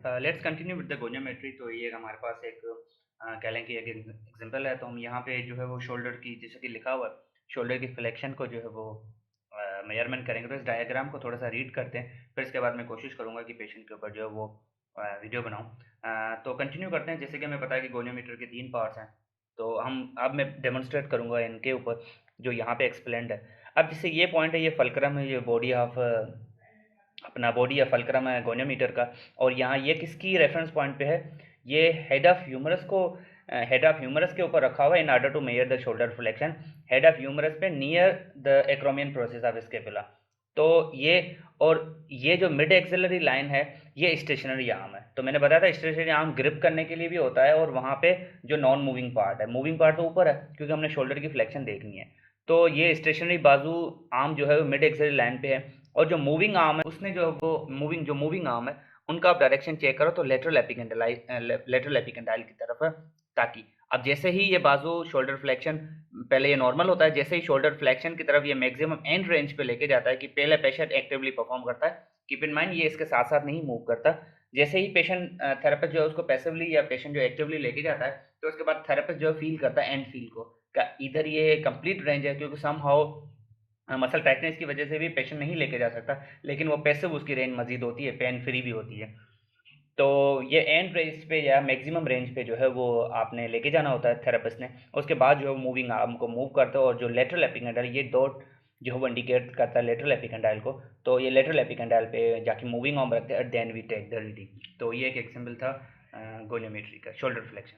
Let's continue with the goniometry. तो ये हमारे पास एक कह लें कि एक एग्जांपल है। तो हम यहाँ पे जो है वो शोल्डर की, जैसे कि लिखा हुआ है, शोल्डर की फ्लेक्शन को जो है वो मेजरमेंट करेंगे। तो इस डायग्राम को थोड़ा सा रीड करते हैं, फिर इसके बाद मैं कोशिश करूँगा कि पेशेंट के ऊपर जो है वो वीडियो बनाऊँ। तो कंटिन्यू करते हैं। जैसे कि हमें पता है कि गोनियोमीटर के 3 पार्ट्स हैं, तो हम अब मैं डेमोन्स्ट्रेट करूँगा इनके ऊपर जो यहाँ पे एक्सप्लेन्ड है। अब जैसे ये पॉइंट है, ये फल्क्रम है, ये बॉडी ऑफ अपना बॉडी या फल्क्रम है गोनियोमीटर का। और यहाँ ये किसकी रेफरेंस पॉइंट पे है? ये हेड ऑफ ह्यूमरस को, हेड ऑफ ह्यूमरस के ऊपर रखा हुआ है in order to measure the shoulder flexion. Head of humerus पे near the acromion process of scapula. तो ये, और ये जो मिड एक्सिलरी लाइन है, ये स्टेशनरी आर्म है। तो मैंने बताया था स्टेशनरी आर्म ग्रिप करने के लिए भी होता है, और वहाँ पे जो नॉन मूविंग पार्ट है, मूविंग पार्ट तो ऊपर है क्योंकि हमने शोल्डर की फ्लेक्शन देखनी है। तो ये स्टेशनरी बाजू आर्म जो है वो मिड एक्सिलरी लाइन पे है। और जो मूविंग आर्म है उसने जो वो मूविंग आर्म है, उनका आप डायरेक्शन चेक करो तो लेटरल एपिकंडाइल की तरफ है। ताकि अब जैसे ही ये बाजू शोल्डर फ्लेक्शन, पहले ये नॉर्मल होता है, जैसे ही शोल्डर फ्लेक्शन की तरफ ये मैक्सिमम एंड रेंज पे लेके जाता है कि पहले पेशेंट एक्टिवली परफॉर्म करता है। कीप इन माइंड ये इसके साथ साथ नहीं मूव करता। जैसे ही पेशेंट, थेरेपिस्ट जो है उसको पैसिवली या पेशेंट जो एक्टिवली लेके जाता है, तो उसके बाद थेरेपिस्ट जो फील करता है एंड फील को, इधर ये कंप्लीट रेंज है, क्योंकि सम हाउ मसल टाइटनेस की वजह से भी पेशेंट नहीं लेके जा सकता, लेकिन वो पैसिव उसकी रेंज मजीद होती है, पेन फ्री भी होती है। तो ये एंड रेंज पे या मैक्सिमम रेंज पे जो है वो आपने लेके जाना होता है थेरेपिस्ट ने। उसके बाद जो है मूविंग आर्म को मूव करते हो, और जो लेटरल एपिकंडाइल, ये डॉट जो है वो इंडिकेट करता है लेटरल एपिकंडाइल को। तो ये लेटरल एपिकंडाइल पे जाके मूविंग आर्म रखते हैं, then we take the reading. तो ये एक एग्जांपल था गोनियोमेट्री का, शोल्डर फ्लेक्शन।